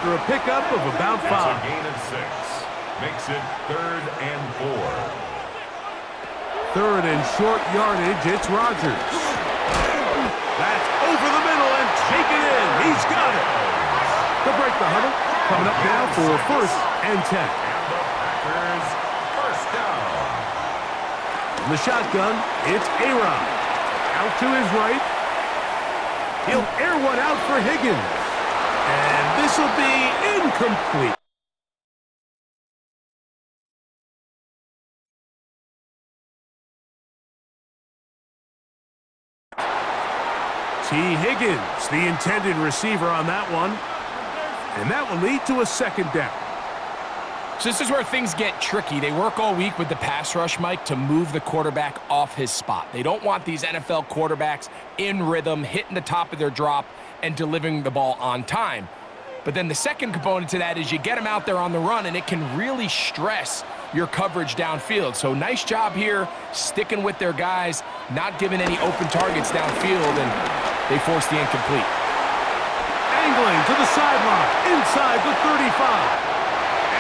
after a pickup of about 5. That's a gain of 6. Makes it 3rd and 4. 3rd and short yardage, it's Rodgers. That's over the middle and taken in. He's got it. They'll break the huddle. Coming up now for 1st and 10. And the Packers first down. From the shotgun, it's A-Rod. Out to his right. He'll air one out for Higgins. And this will be incomplete. T. Higgins, the intended receiver on that one. And that will lead to a 2nd down. So this is where things get tricky. They work all week with the pass rush, Mike, to move the quarterback off his spot. They don't want these NFL quarterbacks in rhythm, hitting the top of their drop, and delivering the ball on time. But then the second component to that is you get them out there on the run, and it can really stress your coverage downfield. So nice job here, sticking with their guys, not giving any open targets downfield, and they force the incomplete. Angling to the sideline, inside the 35.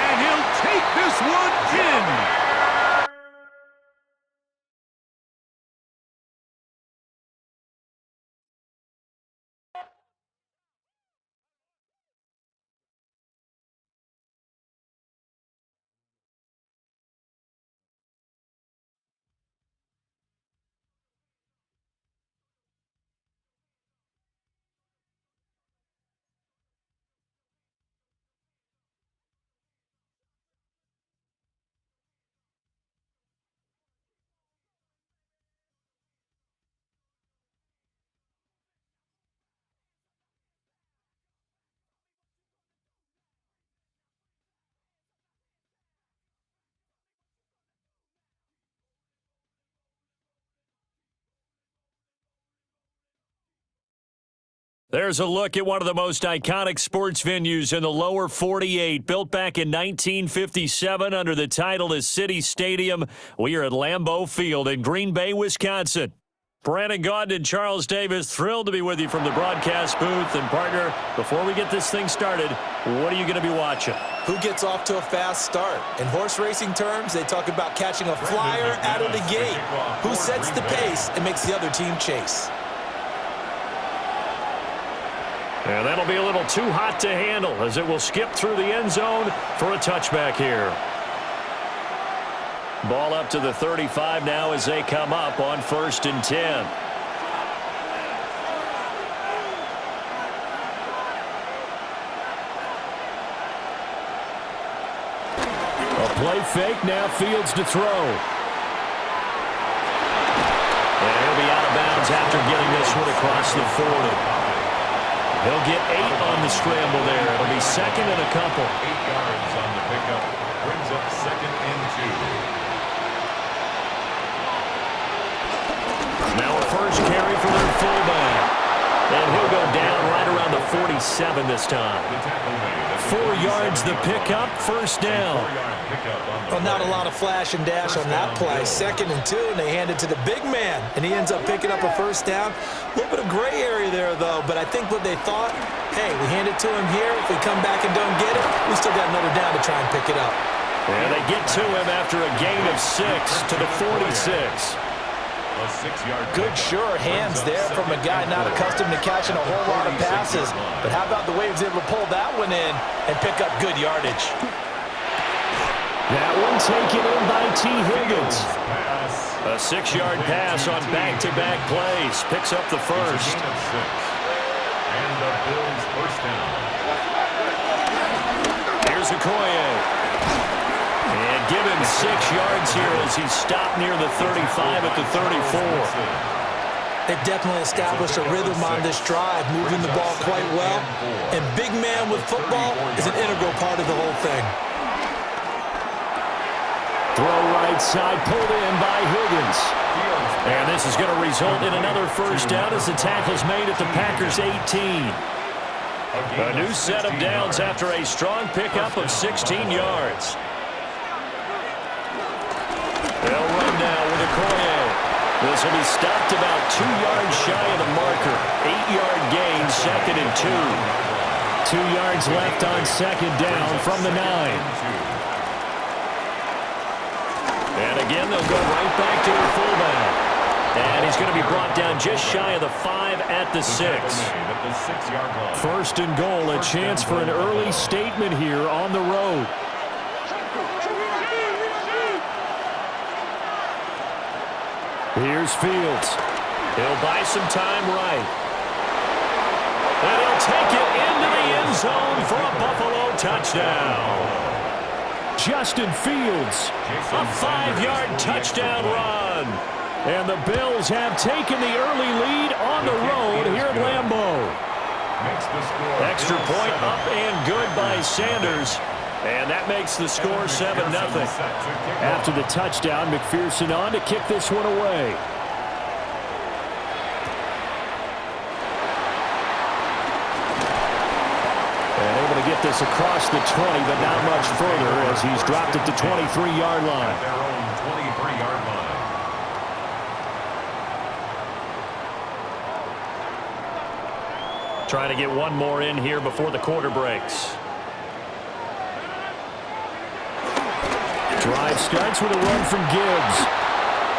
And he'll take this one in. There's a look at one of the most iconic sports venues in the lower 48, built back in 1957 under the title of City Stadium. We are at Lambeau Field in Green Bay, Wisconsin. Brandon Gaudin and Charles Davis, thrilled to be with you from the broadcast booth. And, partner, before we get this thing started, what are you going to be watching? Who gets off to a fast start? In horse racing terms, they talk about catching a flyer out of the gate. Who sets the pace and makes the other team chase? And that'll be a little too hot to handle as it will skip through the end zone for a touchback here. Ball up to the 35 now as they come up on 1st and 10. A play fake, now Fields to throw. And he'll be out of bounds after getting this one across the 40. He'll get 8 on the scramble there. It'll be 2nd and a couple. 8 yards on the pickup. Brings up 2nd and 2. Now a first carry for their fullback. And he'll go down right around the 47 this time. 4 yards the pickup, 1st down. Well, not a lot of flash and dash on that play. 2nd and 2, and they hand it to the big man, and he ends up picking up a 1st down. A little bit of gray area there, though, but I think what they thought, hey, we hand it to him here. If we come back and don't get it, we still got another down to try and pick it up. And they get to him after a gain of 6 to the 46. Good, sure hands there from a guy not accustomed to catching a whole lot of passes. But how about the way he was able to pull that one in and pick up good yardage? That one taken in by T. Higgins. A 6-yard pass on back-to-back plays. Picks up the 1st. And the Bills first down. Here's Okoye. And give him 6 yards here as he stopped near the 35 at the 34. They've definitely established a rhythm on this drive, moving the ball quite well. And big man with football is an integral part of the whole thing. Throw right side, pulled in by Higgins. And this is going to result in another 1st down as the tackle's made at the Packers' 18. A new set of downs after a strong pickup of 16 yards. They'll run now with Okoye. This will be stopped about 2 yards shy of the marker. 8-yard gain, 2nd and 2. 2 yards left on second down from the 9. And again, they'll go right back to the fullback. And he's going to be brought down just shy of the 5 at the 6. First and goal, a chance for an early statement here on the road. Here's Fields. He'll buy some time right. And he'll take it into the end zone for a Buffalo touchdown. Justin Fields, a 5-yard touchdown run. And the Bills have taken the early lead on the road here at Lambeau. Extra point up and good by Sanders. And that makes the score 7-0. After the touchdown, McPherson on to kick this one away. And able to get this across the 20, but not much further as he's dropped it to 23-yard line. Their own 23-yard line. Trying to get one more in here before the quarter breaks. Drive starts with a run from Gibbs.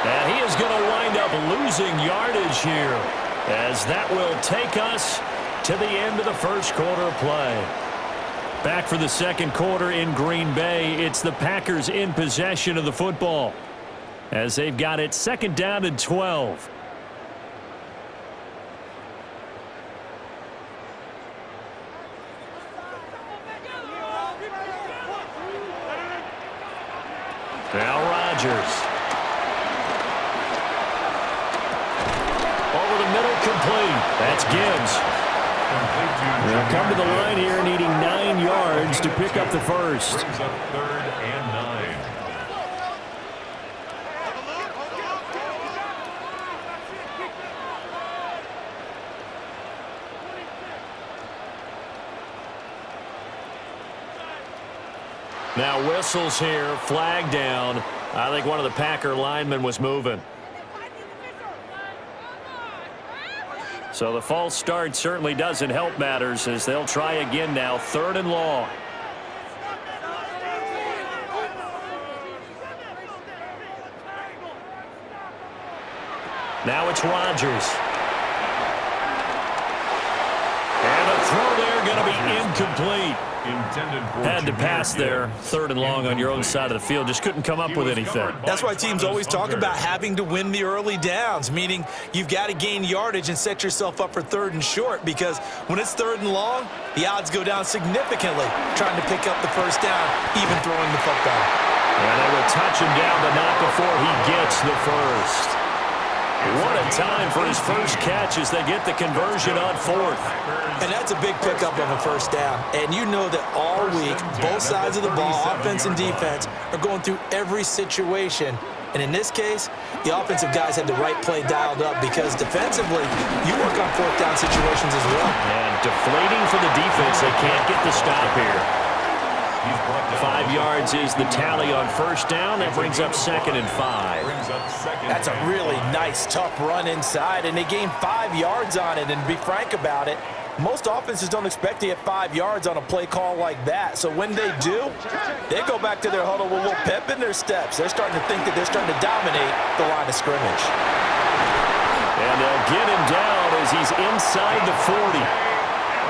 And he is going to wind up losing yardage here, as that will take us to the end of the first quarter of play. Back for the second quarter in Green Bay. It's the Packers in possession of the football, as they've got it second down and 12. Now Rodgers. Over the middle, complete. That's Gibbs. They'll come to the line here needing 9 yards to pick up the first. Brings up 3rd and 9. Now whistles here, flag down. I think one of the Packer linemen was moving. So the false start certainly doesn't help matters, as they'll try again now, 3rd and long. Now it's Rodgers. And a throw there going to be incomplete. Had to pass there, 3rd and long on your own side of the field. Just couldn't come up with anything. That's why teams always talk about having to win the early downs, meaning you've got to gain yardage and set yourself up for 3rd and short, because when it's 3rd and long, the odds go down significantly trying to pick up the first down, even throwing the football. And they will touch him down, but not before he gets the first. What a time for his first catch as they get the conversion on 4th. And that's a big pickup of a first down. And you know that all week, both sides of the ball, offense and defense, are going through every situation. And in this case, the offensive guys had the right play dialed up, because defensively, you work on 4th down situations as well. And deflating for the defense. They can't get the stop here. 5 yards is the tally on first down. That brings up 2nd and 5. That's a really nice, tough run inside, and they gained 5 yards on it. And to be frank about it, most offenses don't expect to get 5 yards on a play call like that. So when they do, they go back to their huddle with a little pep in their steps. They're starting to think that they're starting to dominate the line of scrimmage. And they'll get him down as he's inside the 40.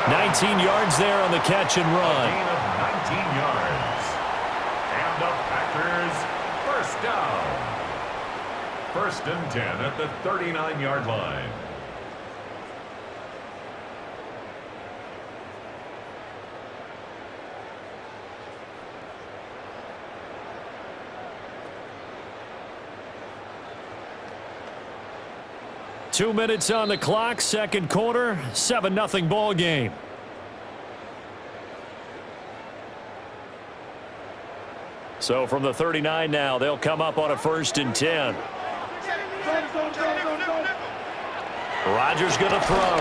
19 yards there on the catch and run. 19 yards. And the Packers first down. 1st and 10 at the 39-yard line. Two minutes on the clock, second quarter, 7-0 ball game. So from the 39 now, they'll come up on a 1st and 10. Rodgers going to throw.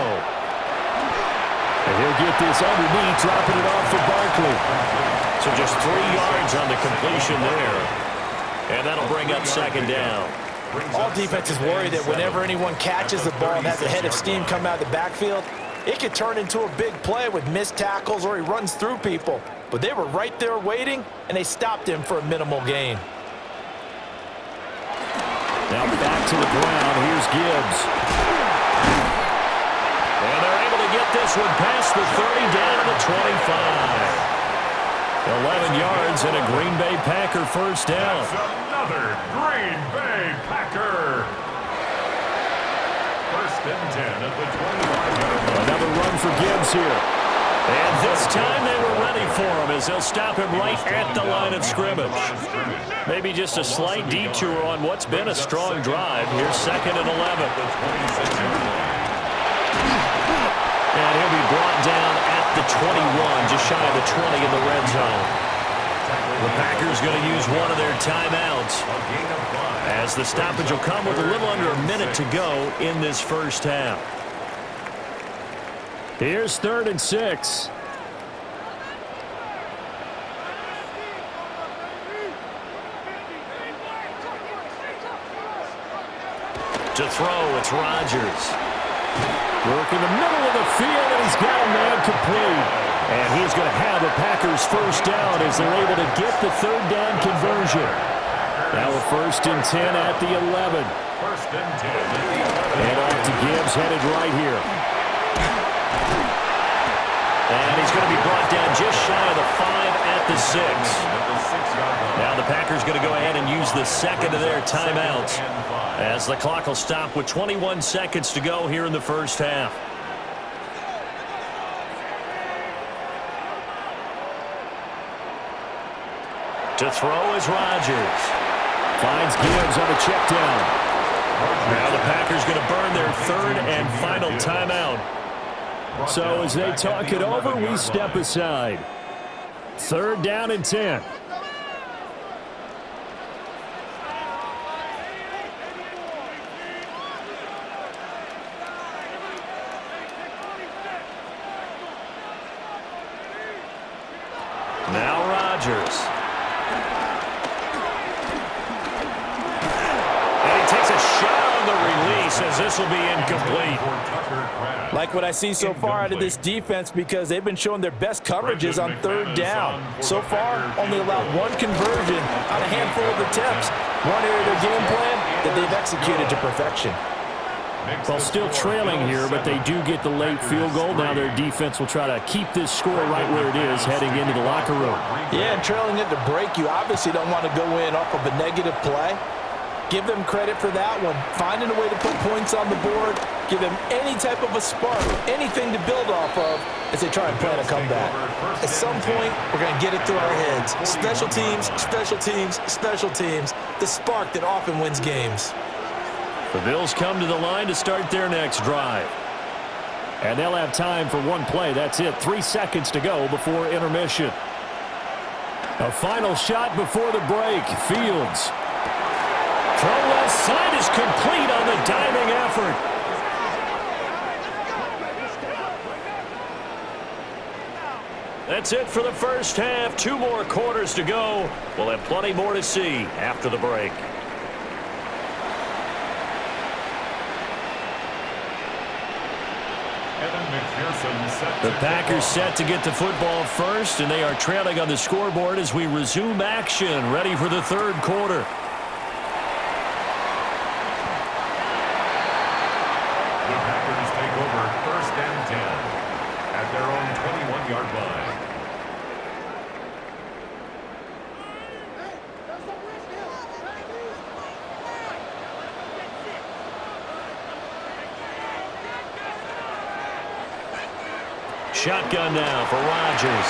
And he'll get this underneath, dropping it off for Barkley. So just 3 yards on the completion there. And that'll bring up 2nd down. All defenses worry that whenever anyone catches the ball and has a head of steam come out of the backfield, It could turn into a big play with missed tackles or he runs through people. But they were right there waiting, and they stopped him for a minimal gain. Now back to the ground. Here's Gibbs. And they're able to get this one past the 30 down to the 25. 11 yards and a Green Bay Packer first down. That's another Green Bay Packer. First and 10 at the 25-yard line. Another run for Gibbs here. And this time they were ready for him as they'll stop him right at the line of scrimmage. Maybe just a slight detour on what's been a strong drive. Here's 2nd and 11. And he'll be brought down at the 21, just shy of the 20 in the red zone. The Packers going to use one of their timeouts as the stoppage will come with a little under a minute to go in this first half. Here's 3rd and 6. To throw, it's Rodgers. Work in the middle of the field, and he's got a man complete. And he's going to have the Packers first down as they're able to get the 3rd down conversion. Now a 1st and 10 at the 11. First and 10. And off to Gibbs, headed right here. And he's going to be brought down just shy of the 5 at the 6. Now the Packers going to go ahead and use the second of their timeouts as the clock will stop with 21 seconds to go here in the first half. To throw is Rodgers. Finds Gibbs on a check down. Now the Packers going to burn their 3rd and final timeout. So as they talk it over, we step aside. 3rd down and 10. Now Rodgers. And he takes a shot on the release as this will be incomplete. Like what I see so far out of this defense because they've been showing their best coverages on 3rd down. So far, only allowed 1 conversion on a handful of attempts. One area of their game plan that they've executed to perfection. Well, still trailing here, but they do get the late field goal. Now their defense will try to keep this score right where it is heading into the locker room. Yeah, and trailing it to break, you obviously don't want to go in off of a negative play. Give them credit for that one. Finding a way to put points on the board. Give them any type of a spark, anything to build off of as they try and plan a comeback. At some point, we're going to get it through our heads. Special teams, special teams, special teams. The spark that often wins games. The Bills come to the line to start their next drive. And they'll have time for one play. That's it. 3 seconds to go before intermission. A final shot before the break. Fields. Throw left side is complete on the diving effort. That's it for the first half. 2 more quarters to go. We'll have plenty more to see after the break. The Packers set to get the football first, and they are trailing on the scoreboard as we resume action, ready for the 3rd quarter. The Packers take over 1st and 10 at their own 21-yard line. Shotgun now for Rodgers.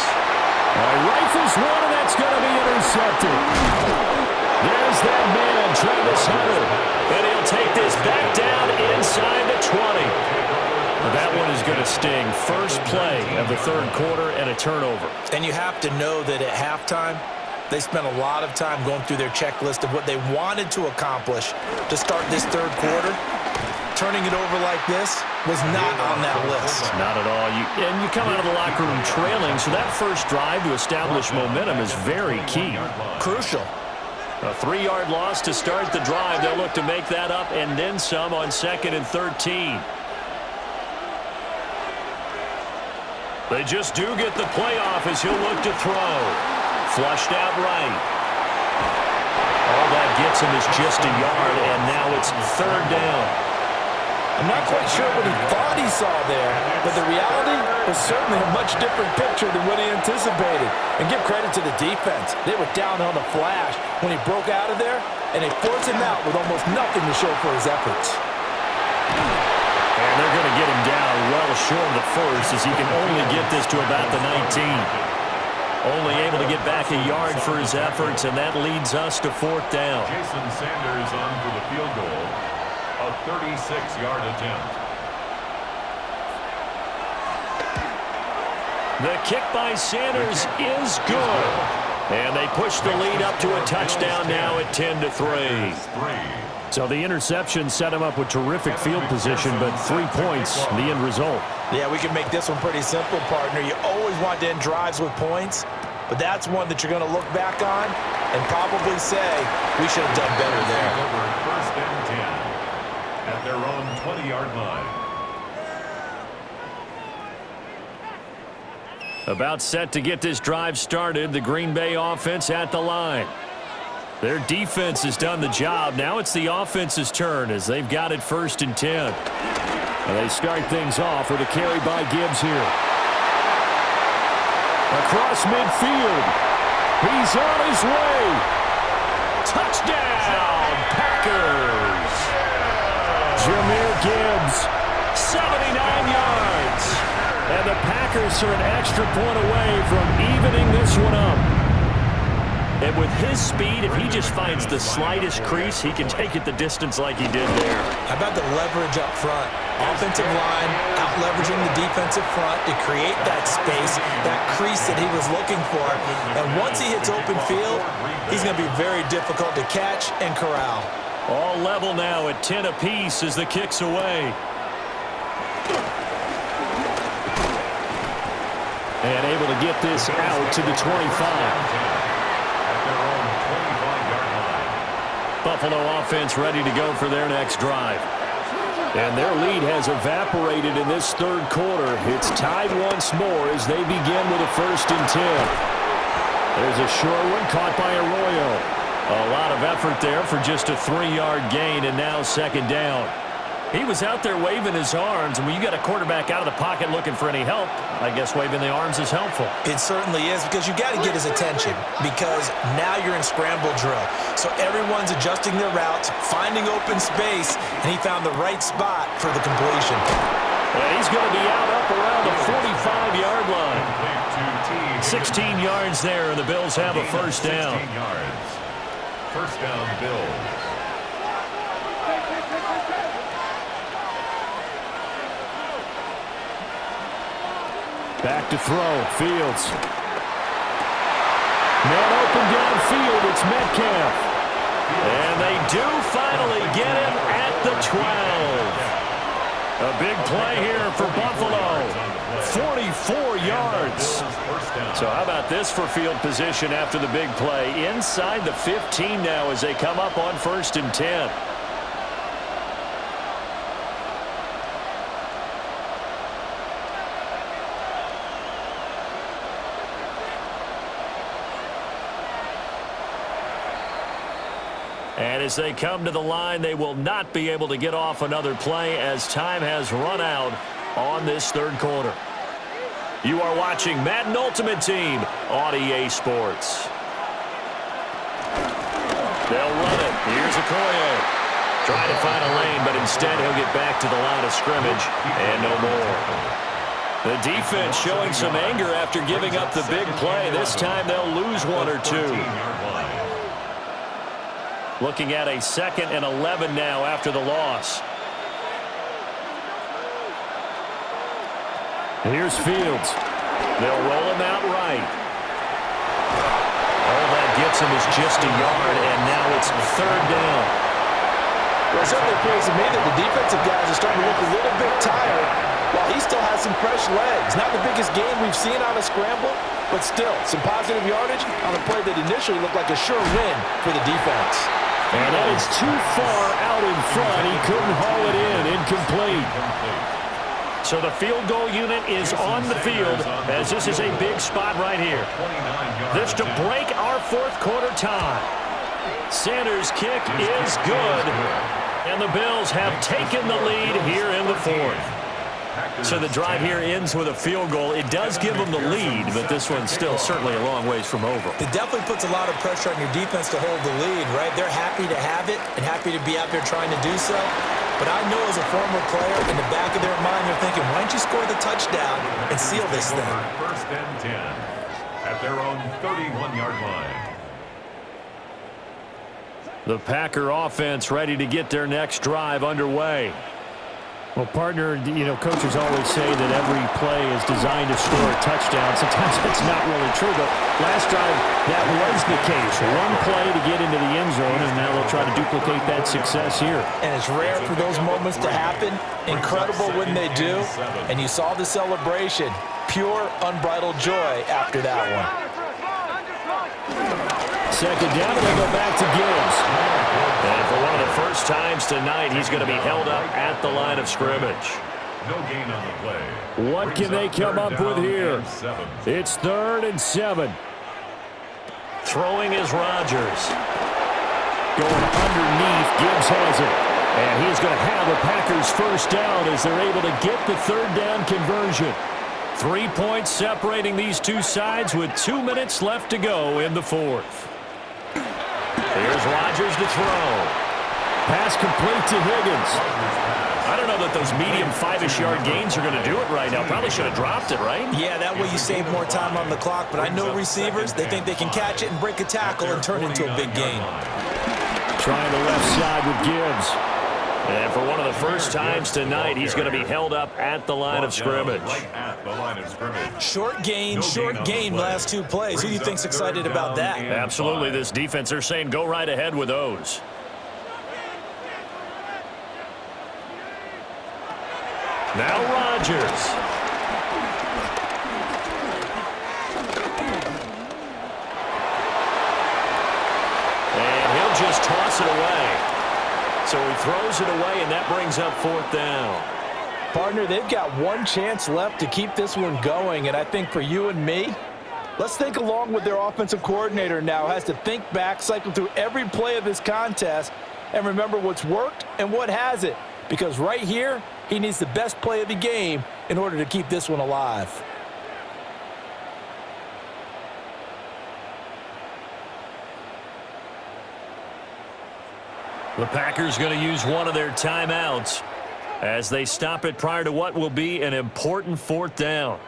Rifles one, and that's going to be intercepted. There's that man, Travis Hunter. And he'll take this back down inside the 20. That one is going to sting. First play of the 3rd quarter and a turnover. And you have to know that at halftime, they spent a lot of time going through their checklist of what they wanted to accomplish to start this 3rd quarter. Turning it over like this was not on that list. Not at all. And you come out of the locker room trailing, so that first drive to establish momentum is very key. Crucial. A 3-yard loss to start the drive. They'll look to make that up and then some on 2nd and 13. They just do get the playoff as he'll look to throw. Flushed out right. All that gets him is just a yard, and now it's third down. I'm not quite sure what he thought he saw there, but the reality was certainly a much different picture than what he anticipated. And give credit to the defense. They were down on the flash when he broke out of there, and they forced him out with almost nothing to show for his efforts. And they're going to get him down well short of the first as he can only get this to about the 19. Only able to get back a yard for his efforts, and that leads us to fourth down. Jason Sanders on for the field goal. A 36-yard attempt. The kick by Sanders is good. And they push the lead up to a touchdown now at 10-3. So the interception set him up with terrific field position, but 3 points, the end result. Yeah, we can make this one pretty simple, partner. You always want to end drives with points, but that's one that you're going to look back on and probably say, we should have done better there. First and 10 at their own 20-yard line. About set to get this drive started, the Green Bay offense at the line. Their defense has done the job. Now it's the offense's turn as they've got it first and 10. And they start things off with a carry by Gibbs here. Across midfield. He's on his way. Touchdown, Packers. Jahmyr Gibbs, 79 yards. And the Packers are an extra point away from evening this one up. And with his speed, if he just finds the slightest crease, he can take it the distance like he did there. How about the leverage up front? Offensive line out-leveraging the defensive front to create that space, that crease that he was looking for. And once he hits open field, he's going to be very difficult to catch and corral. All level now at 10 apiece as the kick's away. And able to get this out to the 25. Buffalo offense ready to go for their next drive. And their lead has evaporated in this third quarter. It's tied once more as they begin with a first and 10. There's a short one caught by Arroyo. A lot of effort there for just a 3-yard gain, and now second down. He was out there waving his arms, and when you got a quarterback out of the pocket looking for any help, I guess waving the arms is helpful. It certainly is, because you got to get his attention, because now you're in scramble drill. So everyone's adjusting their routes, finding open space, and he found the right spot for the completion. And he's going to be out up around the 45-yard line. 16 yards there, and the Bills have a first down. 16 yards. First down, Bills. Back to throw. Fields. Man open downfield. It's Metcalf. And they do finally get him at the 12. A big play here for Buffalo. 44 yards. So how about this for field position after the big play? Inside the 15 now as they come up on first and 10. And as they come to the line, they will not be able to get off another play as time has run out on this third quarter. You are watching Madden Ultimate Team on EA Sports. They'll run it. Here's Okoye. Trying to find a lane, but instead he'll get back to the line of scrimmage and no more. The defense showing some anger after giving up the big play. This time they'll lose one or two. Looking at a 2nd and 11 now after the loss. Here's Fields. They'll roll him out right. All that gets him is just a yard, and now it's third down. Well, it certainly appears to me that the defensive guys are starting to look a little bit tired while he still has some fresh legs. Not the biggest game we've seen on a scramble, but still some positive yardage on a play that initially looked like a sure win for the defense. And that is too far out in front. He couldn't haul it in. Incomplete. So the field goal unit is on the field as this is a big spot right here. This to break our fourth quarter tie. Sanders' kick is good. And the Bills have taken the lead here in the fourth. So the drive here ends with a field goal. It does give them the lead, but this one's still certainly a long ways from over. It definitely puts a lot of pressure on your defense to hold the lead, right? They're happy to have it and happy to be out there trying to do so. But I know as a former player, in the back of their mind, they're thinking, why don't you score the touchdown and seal this thing? First and 10 at their own 31-yard line. The Packer offense ready to get their next drive underway. Well, partner, coaches always say that every play is designed to score a touchdown. Sometimes that's not really true, but last drive, that was the case. One play to get into the end zone, and now they'll try to duplicate that success here. And it's rare for those moments to happen. Incredible when they do. And you saw the celebration. Pure, unbridled joy after that one. Second down, and they go back to Gibbs. And for one of the first times tonight, he's going to be held up at the line of scrimmage. No gain on the play. What can they come up with here? It's 3rd and 7. Throwing is Rodgers. Going underneath, Gibbs has it. And he's going to have the Packers first down as they're able to get the 3rd down conversion. 3 points separating these two sides with 2 minutes left to go in the fourth. Here's Rodgers to throw. Pass complete to Higgins. I don't know that those medium 5-ish yard gains are going to do it right now. Probably should have dropped it, right? Yeah, that way you save more time on the clock. But I know receivers, they think they can catch it and break a tackle and turn it into a big gain. Trying the left side with Gibbs. And for one of the first times tonight, he's going to be held up at the line of scrimmage. Short gain, last 2 plays. Who do you think's excited about that? Absolutely. This defense, they're saying go right ahead with those. Now Rodgers. And he'll just toss it away. So he throws it away, and that brings up 4th down. Partner, they've got one chance left to keep this one going, and I think for you and me, let's think along with their offensive coordinator now. Has to think back, cycle through every play of this contest, and remember what's worked and what hasn't. Because right here, he needs the best play of the game in order to keep this one alive. The Packers going to use one of their timeouts as they stop it prior to what will be an important 4th down.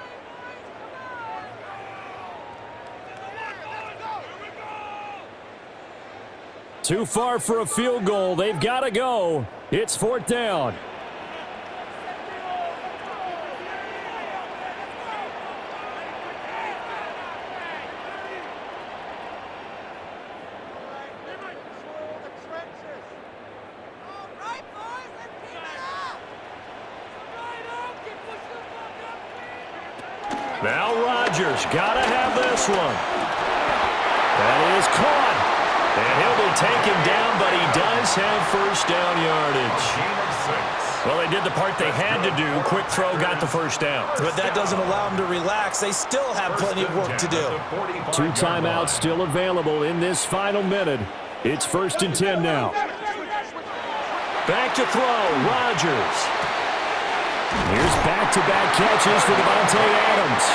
Too far for a field goal. They've got to go. It's 4th down. Now Rodgers got to have this one. That is caught. And he'll be taken down, but he does have first down yardage. Well, they did the part they had to do. Quick throw got the first down. But that doesn't allow them to relax. They still have plenty of work to do. 2 timeouts still available in this final minute. It's 1st and 10 now. Back to throw, Rodgers. Here's back-to-back catches for Devontae Adams.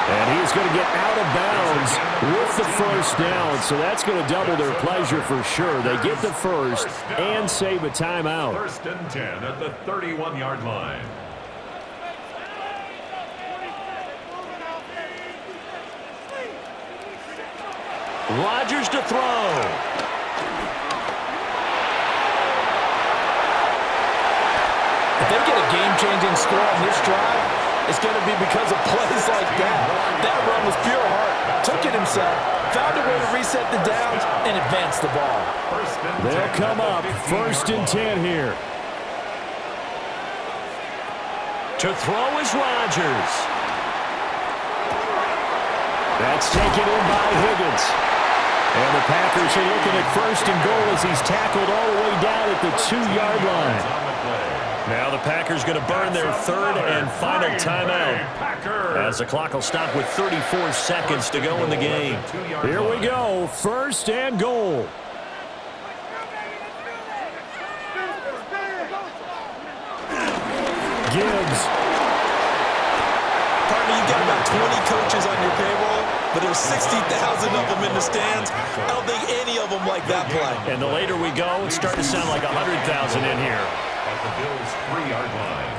And he's going to get out of bounds with the first down. So that's going to double their pleasure for sure. They get the first and save a timeout. 1st and 10 at the 31-yard line. Rodgers to throw. If they get a game-changing score on this drive, it's going to be because of plays like that. That run was pure heart. Took it himself, found a way to reset the downs, and advance the ball. They'll come up 1st and 10 here. To throw is Rodgers. That's taken in by Higgins. And the Packers are looking at 1st and goal as he's tackled all the way down at the 2-yard line. Now the Packers going to burn their third and final timeout, as the clock will stop with 34 seconds to go in the game. Here we go, first and goal. Gibbs. Partner, you've got about 20 coaches on your payroll, but there's 60,000 of them in the stands. I don't think any of them like that play. And the later we go, it's starting to sound like 100,000 in here. At the Bills' 3-yard line.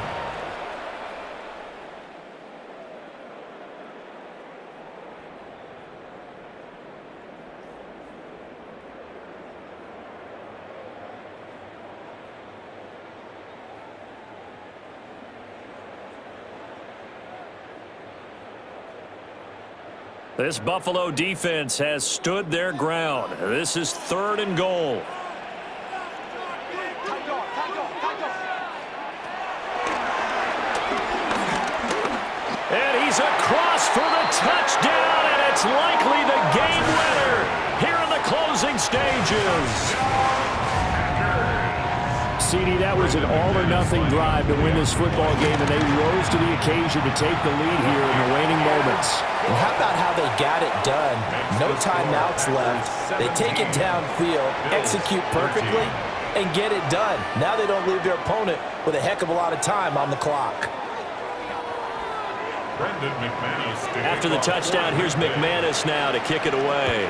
This Buffalo defense has stood their ground. This is third and goal. And he's across for the touchdown, and it's likely the game winner here in the closing stages. CD, that was an all-or-nothing drive to win this football game, and they rose to the occasion to take the lead here in the waning moments. And how about how they got it done? No timeouts left. They take it downfield, execute perfectly, and get it done. Now they don't leave their opponent with a heck of a lot of time on the clock. After the touchdown, here's McManus now to kick it away.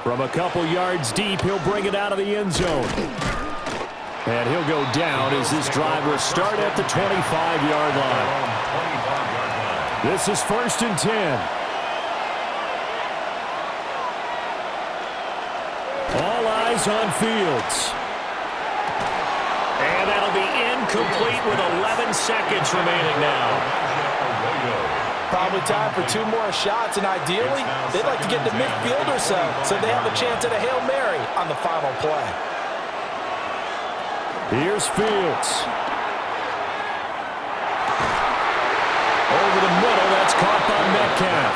From a couple yards deep, he'll bring it out of the end zone. And he'll go down as this drive will start at the 25-yard line. This is first and 10. All eyes on Fields. And that'll be incomplete with 11 seconds remaining now. Probably time for 2 more shots, and ideally, they'd like to get to midfield or so they have a chance at a Hail Mary on the final play. Here's Fields. Over the middle, that's caught by Metcalf.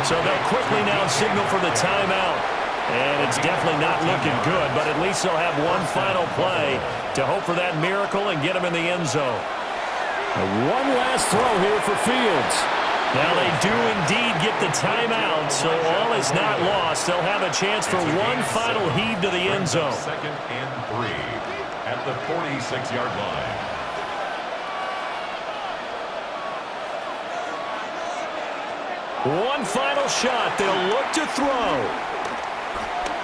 So they'll quickly now signal for the timeout. And it's definitely not looking good, but at least they'll have one final play to hope for that miracle and get him in the end zone. One last throw here for Fields. Now they do indeed get the timeout, so all is not lost. They'll have a chance for one final heave to the end zone. Second and 3 at the 46-yard line. One final shot. They'll look to throw.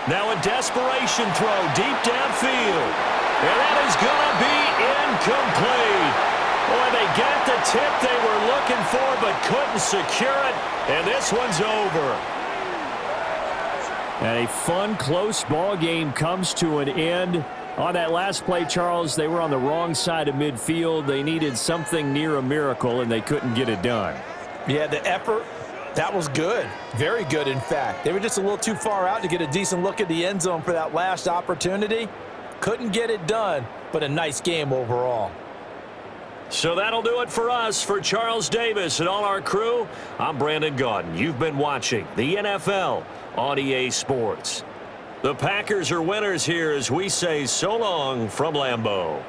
Now a desperation throw deep downfield. And that is going to be incomplete. Boy, they got the tip they were looking for but couldn't secure it. And this one's over. And a fun, close ball game comes to an end. On that last play, Charles, they were on the wrong side of midfield. They needed something near a miracle, and they couldn't get it done. Yeah, the effort, that was good. Very good, in fact. They were just a little too far out to get a decent look at the end zone for that last opportunity. Couldn't get it done, but a nice game overall. So that'll do it for us. For Charles Davis and all our crew, I'm Brandon Gaudin. You've been watching the NFL on EA Sports. The Packers are winners here as we say so long from Lambeau.